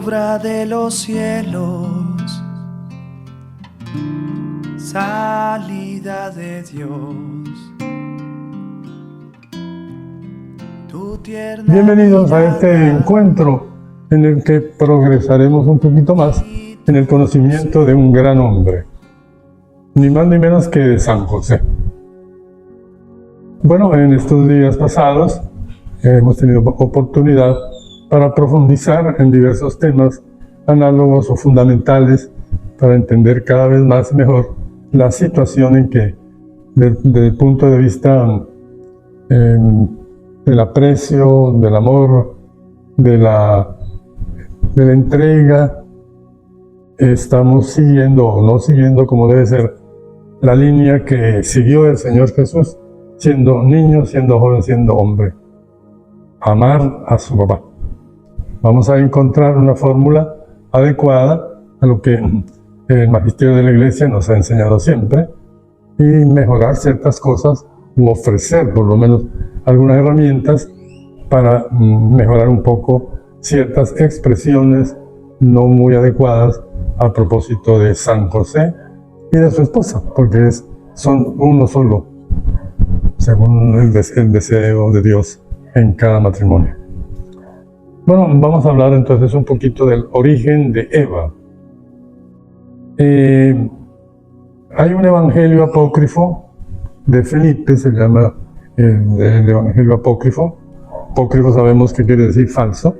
obra de los cielos, salida de Dios. Bienvenidos a este encuentro en el que progresaremos un poquito más en el conocimiento de un gran hombre, ni más ni menos que de San José. Bueno, en estos días pasados hemos tenido oportunidad para profundizar en diversos temas análogos o fundamentales para entender cada vez más mejor la situación en que, desde el punto de vista del aprecio, del amor, de la entrega, estamos siguiendo o no siguiendo como debe ser la línea que siguió el Señor Jesús, siendo niño, siendo joven, siendo hombre. Amar a su papá. Vamos a encontrar una fórmula adecuada a lo que el magisterio de la Iglesia nos ha enseñado siempre y mejorar ciertas cosas u ofrecer por lo menos algunas herramientas para mejorar un poco ciertas expresiones no muy adecuadas a propósito de San José y de su esposa, porque son uno solo, según el deseo de Dios en cada matrimonio. Bueno, vamos a hablar entonces un poquito del origen de Eva. Hay un evangelio apócrifo de Felipe, se llama el evangelio apócrifo. Apócrifo sabemos que quiere decir falso,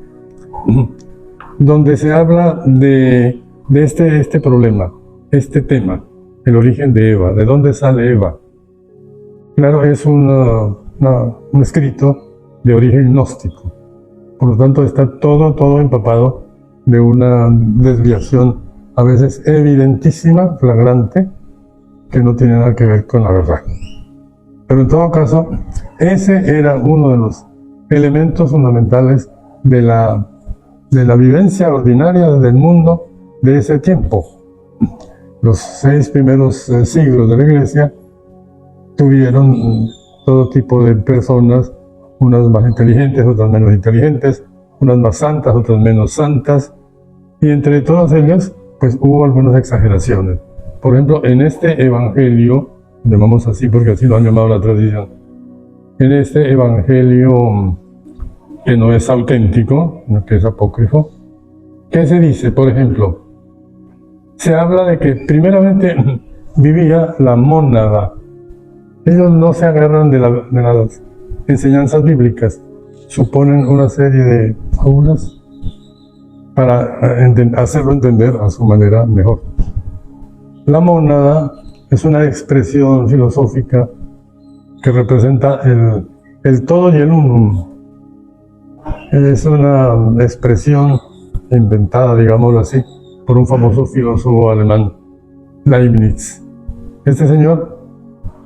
donde se habla de este problema, este tema, el origen de Eva, de dónde sale Eva. Claro, es un escrito de origen gnóstico, por lo tanto está todo empapado de una desviación a veces evidentísima, flagrante, que no tiene nada que ver con la verdad. Pero en todo caso, ese era uno de los elementos fundamentales de la vivencia ordinaria del mundo de ese tiempo. Los 6 primeros siglos de la Iglesia tuvieron todo tipo de personas, unas más inteligentes, otras menos inteligentes, unas más santas, otras menos santas, y entre todas ellas, pues hubo algunas exageraciones. Por ejemplo, en este evangelio, llamamos así porque así lo han llamado la tradición, en este evangelio que no es auténtico, que es apócrifo, ¿qué se dice? Por ejemplo, se habla de que primeramente vivía la mónada. Ellos no se agarran de las enseñanzas bíblicas, suponen una serie de fábulas para hacerlo entender a su manera mejor. La mónada es una expresión filosófica que representa el todo y el unum. Es una expresión inventada, digámoslo así, por un famoso filósofo alemán, Leibniz. Este señor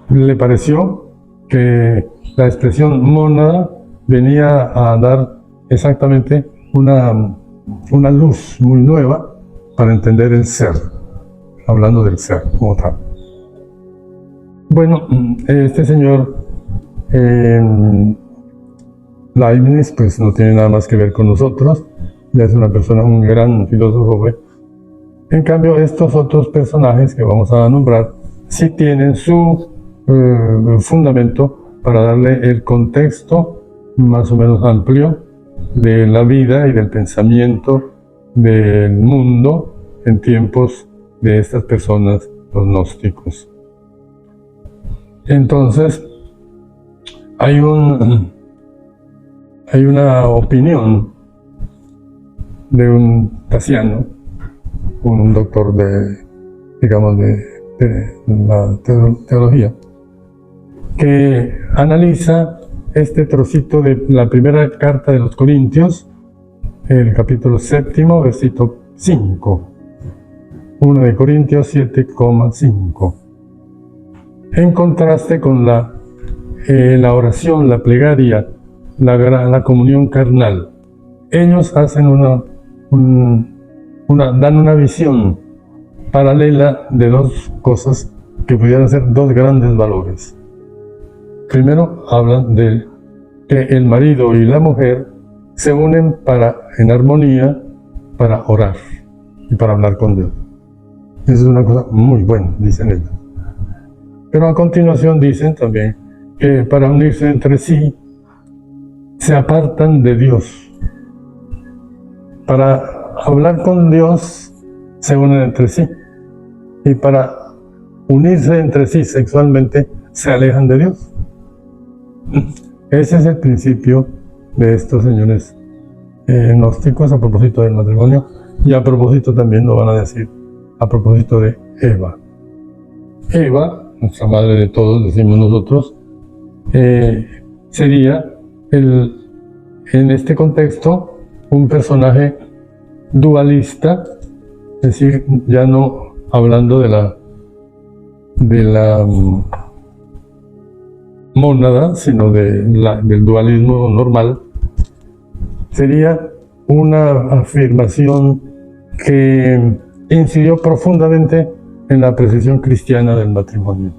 le pareció que la expresión mónada venía a dar exactamente una luz muy nueva para entender el ser, hablando del ser como tal. Bueno, este señor Leibniz pues no tiene nada más que ver con nosotros, ya es una persona, un gran filósofo. En cambio, estos otros personajes que vamos a nombrar sí tienen su fundamento para darle el contexto más o menos amplio de la vida y del pensamiento del mundo en tiempos de estas personas, los gnósticos. Entonces, hay una opinión de un Tasiano, un doctor de la teología, que analiza este trocito de la primera carta de los Corintios, el capítulo 7, versículo 5. 1 de Corintios 7,5. En contraste con la oración, la plegaria, la comunión carnal. Ellos hacen dan una visión paralela de dos cosas que pudieran ser dos grandes valores. Primero, hablan de que el marido y la mujer se unen en armonía para orar y para hablar con Dios. Esa es una cosa muy buena, dicen ellos. Pero a continuación dicen también que para unirse entre sí se apartan de Dios. Para hablar con Dios se unen entre sí. Y para unirse entre sí sexualmente se alejan de Dios. Ese es el principio de estos señores gnósticos a propósito del matrimonio, y a propósito también lo van a decir a propósito de Eva. Eva, nuestra madre de todos, decimos nosotros, sería en este contexto un personaje dualista, es decir, ya no hablando de la mónada, sino del dualismo normal. Sería una afirmación que incidió profundamente en la apreciación cristiana del matrimonio.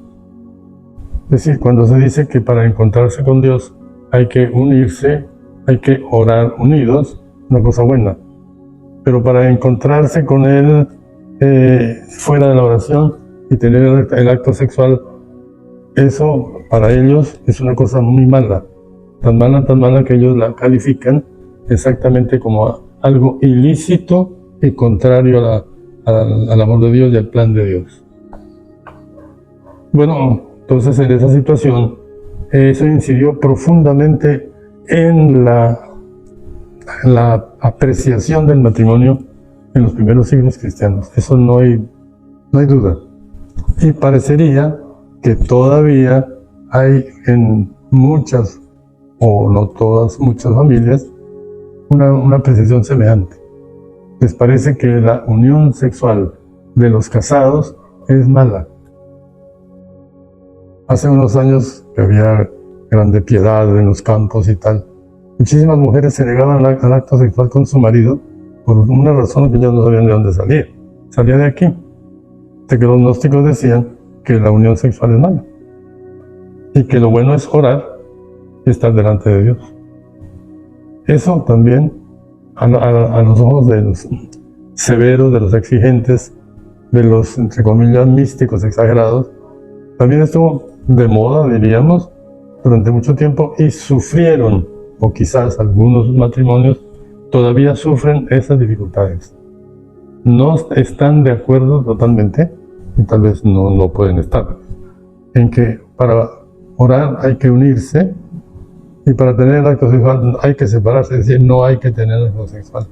Es decir, cuando se dice que para encontrarse con Dios hay que unirse, hay que orar unidos, una cosa buena. Pero para encontrarse con Él fuera de la oración y tener el acto sexual, eso para ellos es una cosa muy mala. Tan mala que ellos la califican exactamente como algo ilícito y contrario al amor de Dios y al plan de Dios. Bueno, entonces en esa situación, eso incidió profundamente en la apreciación del matrimonio en los primeros siglos cristianos. Eso no hay duda. Y parecería que todavía hay en muchas, o no todas, muchas familias, una apreciación semejante. Les parece que la unión sexual de los casados es mala. Hace unos años que había grande piedad en los campos y tal, muchísimas mujeres se negaban al acto sexual con su marido por una razón que ellos no sabían de dónde salía. Salía de aquí, de que los gnósticos decían que la unión sexual es mala y que lo bueno es orar y estar delante de Dios. Eso también, a los ojos de los severos, de los exigentes, de los, entre comillas, místicos exagerados, también estuvo de moda, diríamos, durante mucho tiempo, y sufrieron, o quizás algunos matrimonios todavía sufren esas dificultades. No están de acuerdo totalmente, y tal vez no pueden estar, en que para orar hay que unirse, y para tener el acto sexual hay que separarse, es decir, no hay que tener el acto sexual.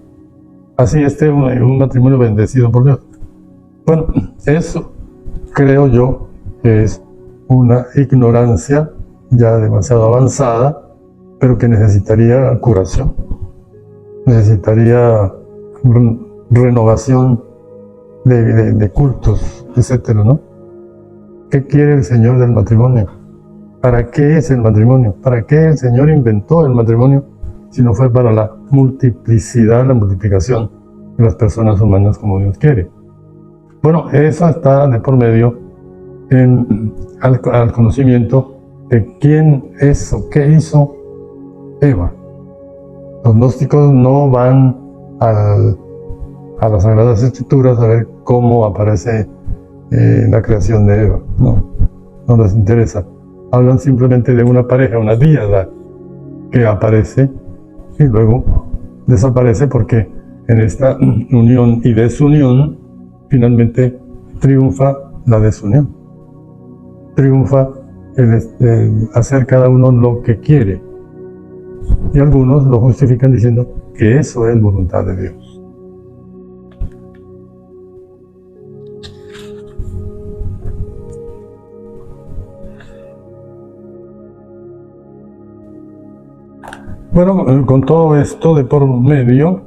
Así un matrimonio bendecido por Dios. Bueno, eso creo yo que es una ignorancia ya demasiado avanzada, pero que necesitaría curación, necesitaría renovación de cultos, etcétera, ¿no? ¿Qué quiere el Señor del matrimonio? ¿Para qué es el matrimonio? ¿Para qué el Señor inventó el matrimonio si no fue para la multiplicidad, la multiplicación de las personas humanas como Dios quiere? Bueno, eso está de por medio al conocimiento de quién es o qué hizo Eva. Los gnósticos no van a las Sagradas Escrituras a ver cómo aparece la creación de Eva. No les interesa. Hablan simplemente de una pareja, una díada que aparece y luego desaparece, porque en esta unión y desunión finalmente triunfa la desunión. Triunfa el hacer cada uno lo que quiere. Y algunos lo justifican diciendo que eso es voluntad de Dios. Bueno, con todo esto de por medio,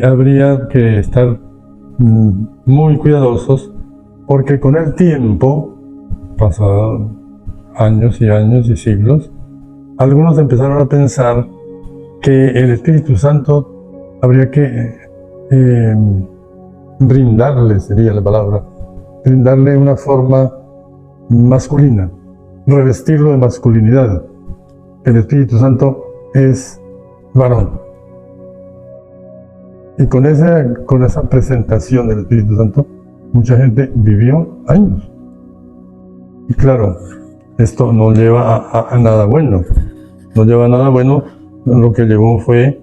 habría que estar muy cuidadosos, porque con el tiempo, pasados años y años y siglos, algunos empezaron a pensar que el Espíritu Santo habría que brindarle, sería la palabra, brindarle una forma masculina, revestirlo de masculinidad. El Espíritu Santo es varón. Y con esa presentación del Espíritu Santo, mucha gente vivió años. Y claro, esto no lleva a nada bueno. No lleva a nada bueno. Lo que llevó fue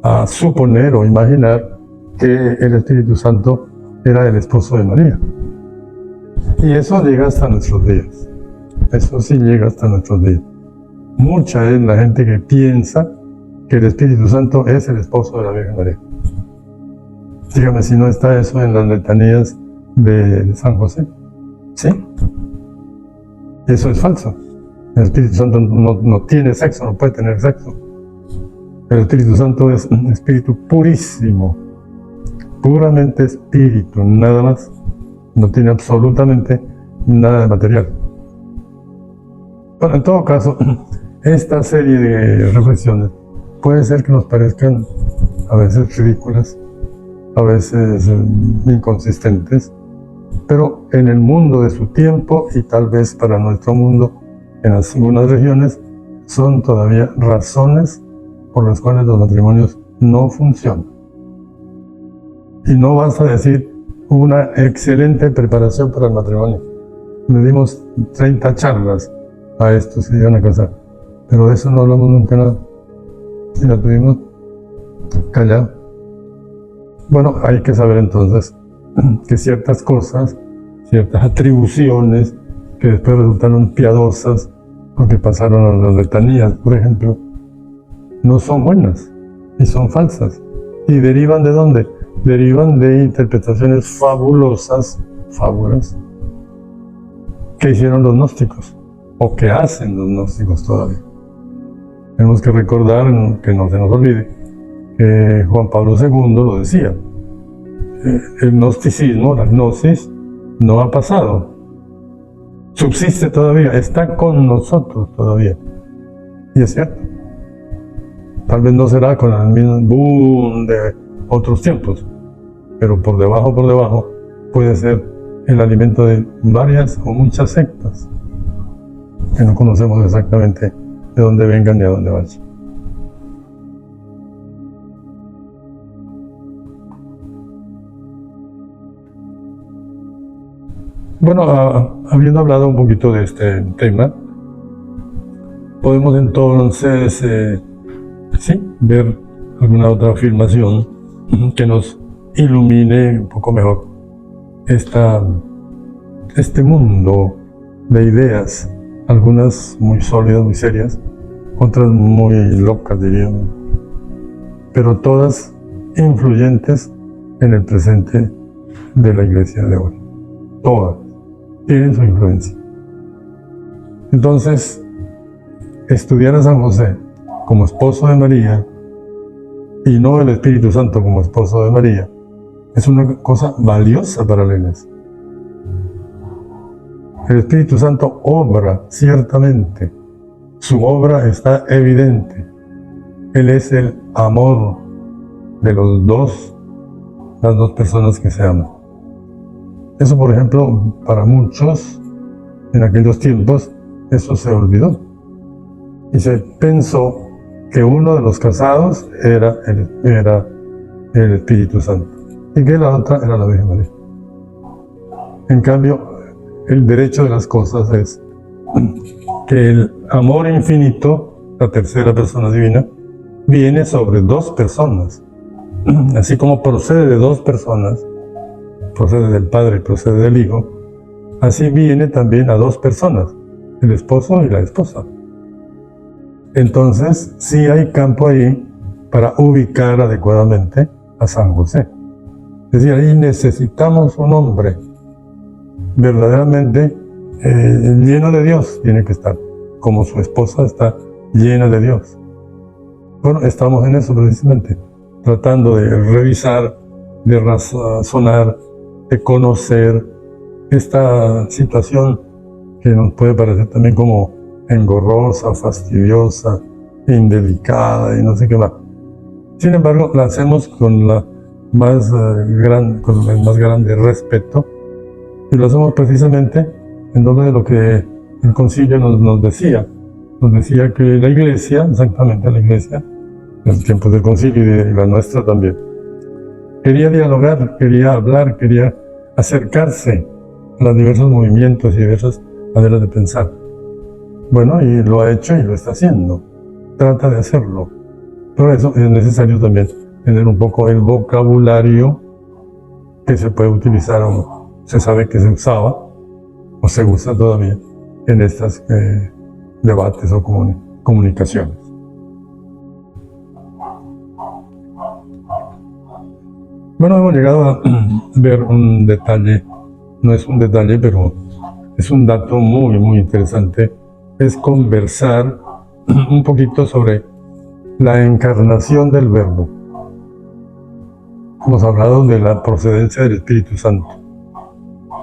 a suponer o imaginar que el Espíritu Santo era el esposo de María. Y eso llega hasta nuestros días. Eso sí llega hasta nuestros días. Mucha es la gente que piensa que el Espíritu Santo es el esposo de la Virgen María. Dígame si no está eso en las letanías de San José. ¿Sí? Eso es falso. El Espíritu Santo no tiene sexo, no puede tener sexo. El Espíritu Santo es un espíritu purísimo, puramente espíritu, nada más. No tiene absolutamente nada de material. Bueno, en todo caso, esta serie de reflexiones puede ser que nos parezcan a veces ridículas, a veces inconsistentes, pero en el mundo de su tiempo y tal vez para nuestro mundo, en algunas regiones, son todavía razones por las cuales los matrimonios no funcionan. Y no basta decir una excelente preparación para el matrimonio. Le dimos 30 charlas a estos que iban a casar, pero de eso no hablamos nunca nada. Y la tuvimos callada. Bueno, hay que saber entonces que ciertas cosas, ciertas atribuciones que después resultaron piadosas, porque pasaron a las letanías, por ejemplo, no son buenas y son falsas. ¿Y derivan de dónde? Derivan de interpretaciones fabulosas, fábulas, que hicieron los gnósticos, o que hacen los gnósticos todavía. Tenemos que recordar, que no se nos olvide, que Juan Pablo II lo decía. El gnosticismo, la gnosis, no ha pasado. Subsiste todavía, está con nosotros todavía. Y es cierto. Tal vez no será con el mismo boom de otros tiempos, pero por debajo puede ser el alimento de varias o muchas sectas que no conocemos exactamente de dónde vengan ni a dónde vayan. Bueno, habiendo hablado un poquito de este tema, podemos entonces ver alguna otra afirmación que nos ilumine un poco mejor este mundo de ideas, algunas muy sólidas, muy serias, otras muy locas, diríamos, pero todas influyentes en el presente de la Iglesia de hoy. Todas tienen su influencia. Entonces, estudiar a San José como esposo de María y no el Espíritu Santo como esposo de María es una cosa valiosa para la Iglesia. El Espíritu Santo obra ciertamente, su obra está evidente. Él es el amor de las dos personas que se aman. Eso, por ejemplo, para muchos en aquellos tiempos, eso se olvidó. Y se pensó que uno de los casados era el Espíritu Santo y que la otra era la Virgen María. En cambio, el derecho de las cosas es que el amor infinito, la tercera persona divina, viene sobre dos personas. Así como procede de dos personas, procede del Padre y procede del Hijo, así viene también a dos personas, el esposo y la esposa. Entonces, sí hay campo ahí para ubicar adecuadamente a San José. Es decir, ahí necesitamos un hombre verdaderamente lleno de Dios, tiene que estar, como su esposa está llena de Dios. Bueno, estamos en eso precisamente, tratando de revisar, de razonar, de conocer esta situación que nos puede parecer también como engorrosa, fastidiosa, indelicada y no sé qué más. Sin embargo, la hacemos con el más grande respeto, y lo hacemos precisamente en nombre de lo que el concilio nos decía. Nos decía que la Iglesia, exactamente la Iglesia, en los tiempos del concilio y de la nuestra también, quería dialogar, quería hablar, quería acercarse a los diversos movimientos y diversas maneras de pensar. Bueno, y lo ha hecho y lo está haciendo. Trata de hacerlo. Por eso es necesario también tener un poco el vocabulario que se puede utilizar o se sabe que se usaba o se usa todavía en estos debates o comunicaciones. Bueno, hemos llegado a ver un detalle, no es un detalle, pero es un dato muy, muy interesante, es conversar un poquito sobre la encarnación del Verbo. Hemos hablado de la procedencia del Espíritu Santo.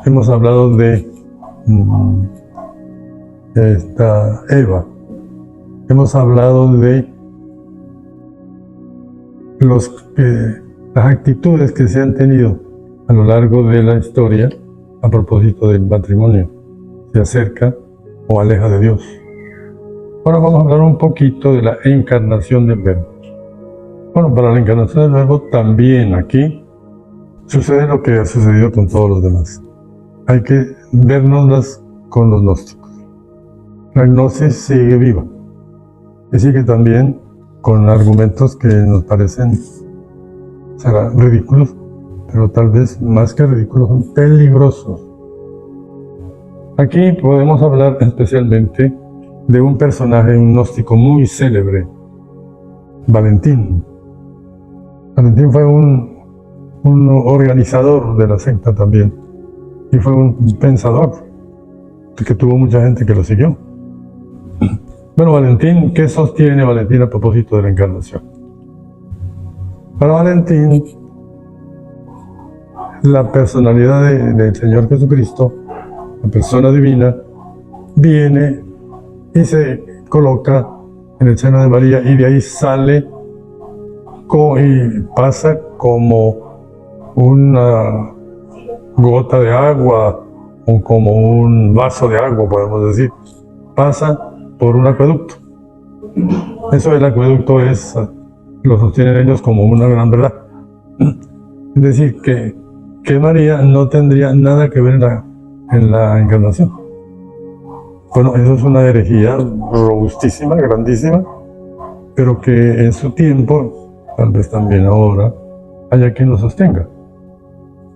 Hemos hablado de esta Eva. Hemos hablado de las actitudes que se han tenido a lo largo de la historia a propósito del matrimonio. Se acerca o aleja de Dios. Ahora vamos a hablar un poquito de la encarnación del Verbo. Bueno, para la encarnación del Verbo también aquí sucede lo que ha sucedido con todos los demás. Hay que vernoslas con los gnósticos. La gnosis sigue viva y sigue también con argumentos que nos parecen serán ridículos, pero tal vez más que ridículos son peligrosos. Aquí podemos hablar especialmente de un personaje, un gnóstico muy célebre, Valentín. Valentín fue un organizador de la secta también, y fue un pensador, que tuvo mucha gente que lo siguió. Bueno, Valentín, ¿qué sostiene Valentín a propósito de la encarnación? Para Valentín, la personalidad del Señor Jesucristo, la persona divina, viene y se coloca en el seno de María y de ahí sale y pasa como una gota de agua o como un vaso de agua, podemos decir. Pasa por un acueducto. Eso del acueducto lo sostienen ellos como una gran verdad. Es decir, que María no tendría nada que ver en la encarnación. Bueno, eso es una herejía robustísima, grandísima, pero que en su tiempo, tal vez también ahora, haya quien lo sostenga.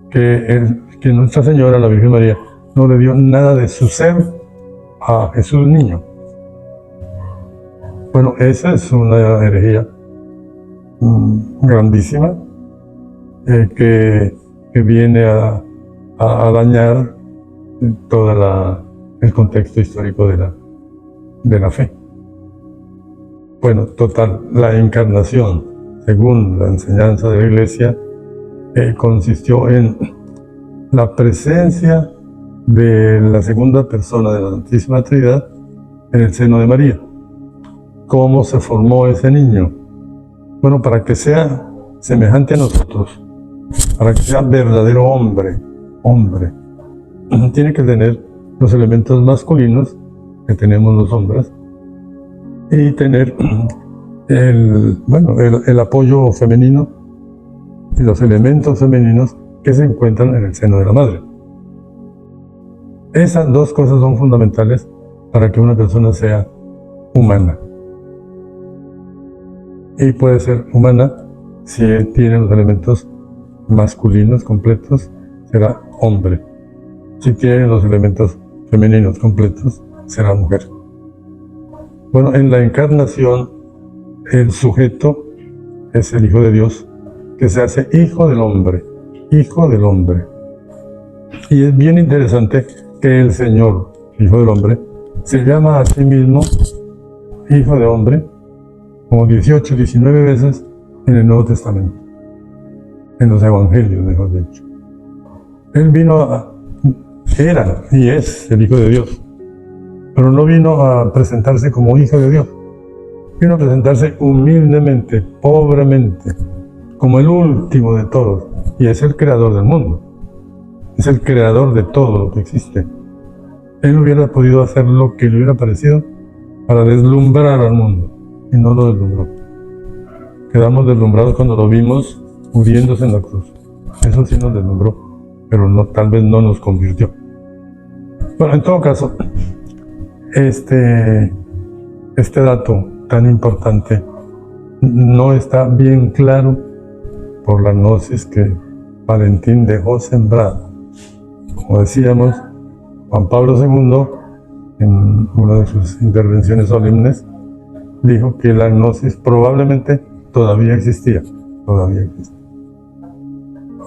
Que Nuestra Señora, la Virgen María, no le dio nada de su ser a Jesús niño. Bueno, esa es una herejía grandísima que viene a dañar todo el contexto histórico de la fe. Bueno, total, la encarnación, según la enseñanza de la Iglesia, consistió en la presencia de la segunda persona de la Santísima Trinidad en el seno de María. ¿Cómo se formó ese niño? Bueno, para que sea semejante a nosotros, para que sea verdadero hombre, tiene que tener los elementos masculinos que tenemos los hombres y tener el apoyo femenino y los elementos femeninos que se encuentran en el seno de la madre. Esas dos cosas son fundamentales para que una persona sea humana. Y puede ser humana si tiene los elementos masculinos completos, será hombre. Si tiene los elementos femeninos completos, será mujer. Bueno, en la encarnación, el sujeto es el Hijo de Dios, que se hace Hijo del Hombre. Y es bien interesante que el Señor, Hijo del Hombre, se llama a sí mismo Hijo de Hombre, como 18, 19 veces en el Nuevo Testamento, en los Evangelios, mejor dicho. Él era y es el Hijo de Dios, pero no vino a presentarse como Hijo de Dios, vino a presentarse humildemente, pobremente, como el último de todos, y es el creador del mundo, es el creador de todo lo que existe. Él hubiera podido hacer lo que le hubiera parecido para deslumbrar al mundo, y no lo deslumbró. Quedamos deslumbrados cuando lo vimos muriéndose en la cruz. Eso sí nos deslumbró, pero no, tal vez no nos convirtió. Bueno, en todo caso, este dato tan importante no está bien claro por la gnosis que Valentín dejó sembrada. Como decíamos, Juan Pablo II, en una de sus intervenciones solemnes, dijo que la gnosis probablemente todavía existía.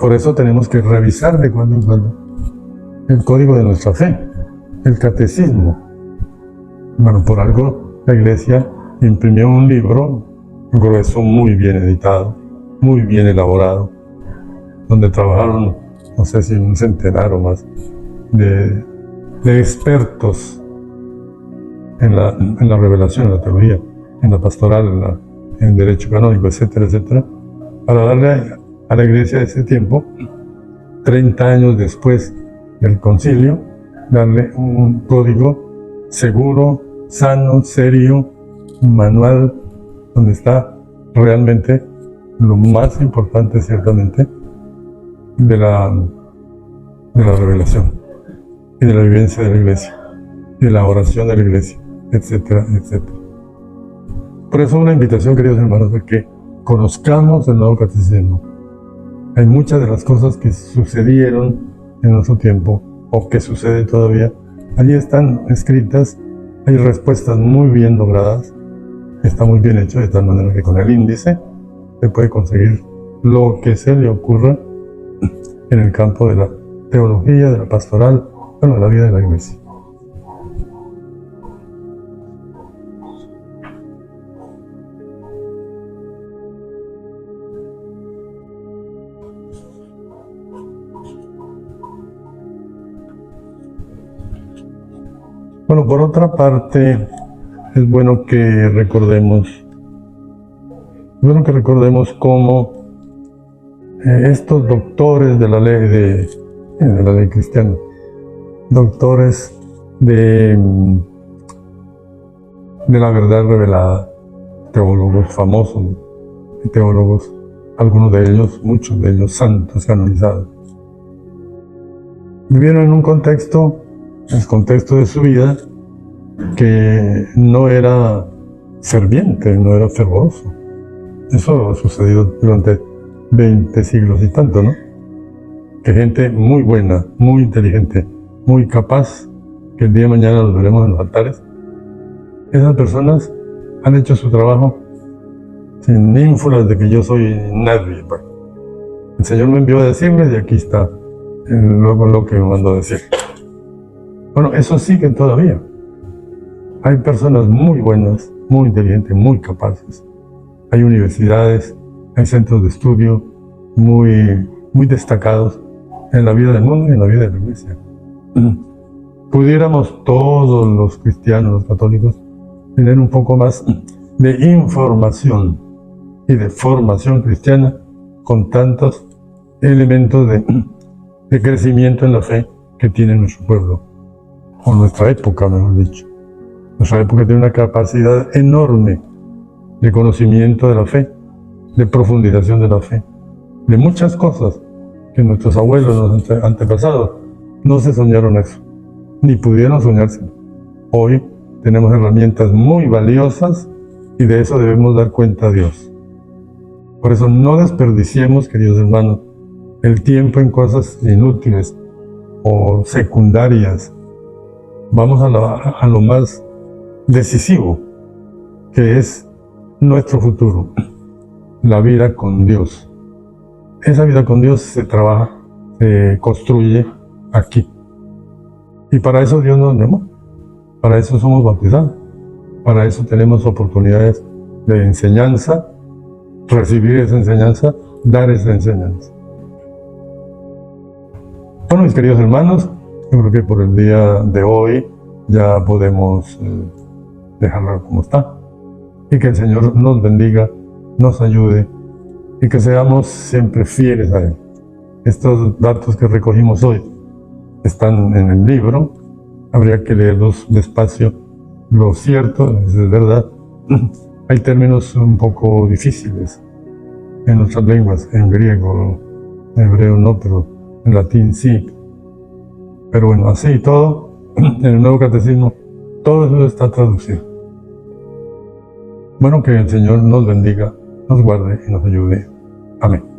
Por eso tenemos que revisar de cuando en cuando el código de nuestra fe, el catecismo. Bueno, por algo la Iglesia imprimió un libro grueso, muy bien editado, muy bien elaborado, donde trabajaron, no sé si un centenar o más, de expertos en la revelación, en la teología, en la pastoral, en derecho canónico, etcétera, etcétera, para darle a la Iglesia de ese tiempo, 30 años después del concilio, darle un código seguro, sano, serio, un manual donde está realmente lo más importante, ciertamente, de la revelación y de la vivencia de la Iglesia, de la oración de la Iglesia, etcétera, etcétera. Por eso una invitación, queridos hermanos, de que conozcamos el nuevo catecismo. Hay muchas de las cosas que sucedieron en nuestro tiempo o que suceden todavía. Allí están escritas, hay respuestas muy bien logradas, está muy bien hecho de tal manera que con el índice se puede conseguir lo que se le ocurra en el campo de la teología, de la pastoral, bueno, de la vida de la Iglesia. Bueno, por otra parte, es bueno que recordemos cómo estos doctores de la ley cristiana, doctores de la verdad revelada, teólogos famosos, teólogos, algunos de ellos, muchos de ellos santos canonizados, vivieron en un contexto, el contexto de su vida, que no era ferviente, no era fervoroso. Eso ha sucedido durante 20 siglos y tanto, ¿no? Que gente muy buena, muy inteligente, muy capaz, que el día de mañana los veremos en los altares, esas personas han hecho su trabajo sin ínfulas de que yo soy nadie. El Señor me envió a decirles y aquí está luego lo que me mandó a decir. Bueno, eso sigue todavía. Hay personas muy buenas, muy inteligentes, muy capaces. Hay universidades, hay centros de estudio muy destacados en la vida del mundo y en la vida de la Iglesia. Pudiéramos todos los cristianos, los católicos, tener un poco más de información y de formación cristiana con tantos elementos de crecimiento en la fe que tiene nuestro pueblo, o nuestra época, mejor dicho. Nuestra época tiene una capacidad enorme de conocimiento de la fe, de profundización de la fe, de muchas cosas que nuestros abuelos, nuestros antepasados, no se soñaron eso, ni pudieron soñarse. Hoy tenemos herramientas muy valiosas y de eso debemos dar cuenta a Dios. Por eso no desperdiciemos, queridos hermanos, el tiempo en cosas inútiles o secundarias. Vamos a lo más decisivo, que es nuestro futuro, la vida con Dios. Esa vida con Dios se trabaja, se construye aquí. Y para eso Dios nos llamó, para eso somos bautizados, para eso tenemos oportunidades de enseñanza, recibir esa enseñanza, dar esa enseñanza. Bueno, mis queridos hermanos, yo creo que por el día de hoy ya podemos dejarla como está. Y que el Señor nos bendiga, nos ayude y que seamos siempre fieles a Él. Estos datos que recogimos hoy están en el libro, habría que leerlos despacio. Lo cierto, es verdad, hay términos un poco difíciles en otras lenguas, en griego, en hebreo no, pero en latín sí. Pero bueno, así y todo, en el Nuevo Catecismo, todo eso está traducido. Bueno, que el Señor nos bendiga, nos guarde y nos ayude. Amén.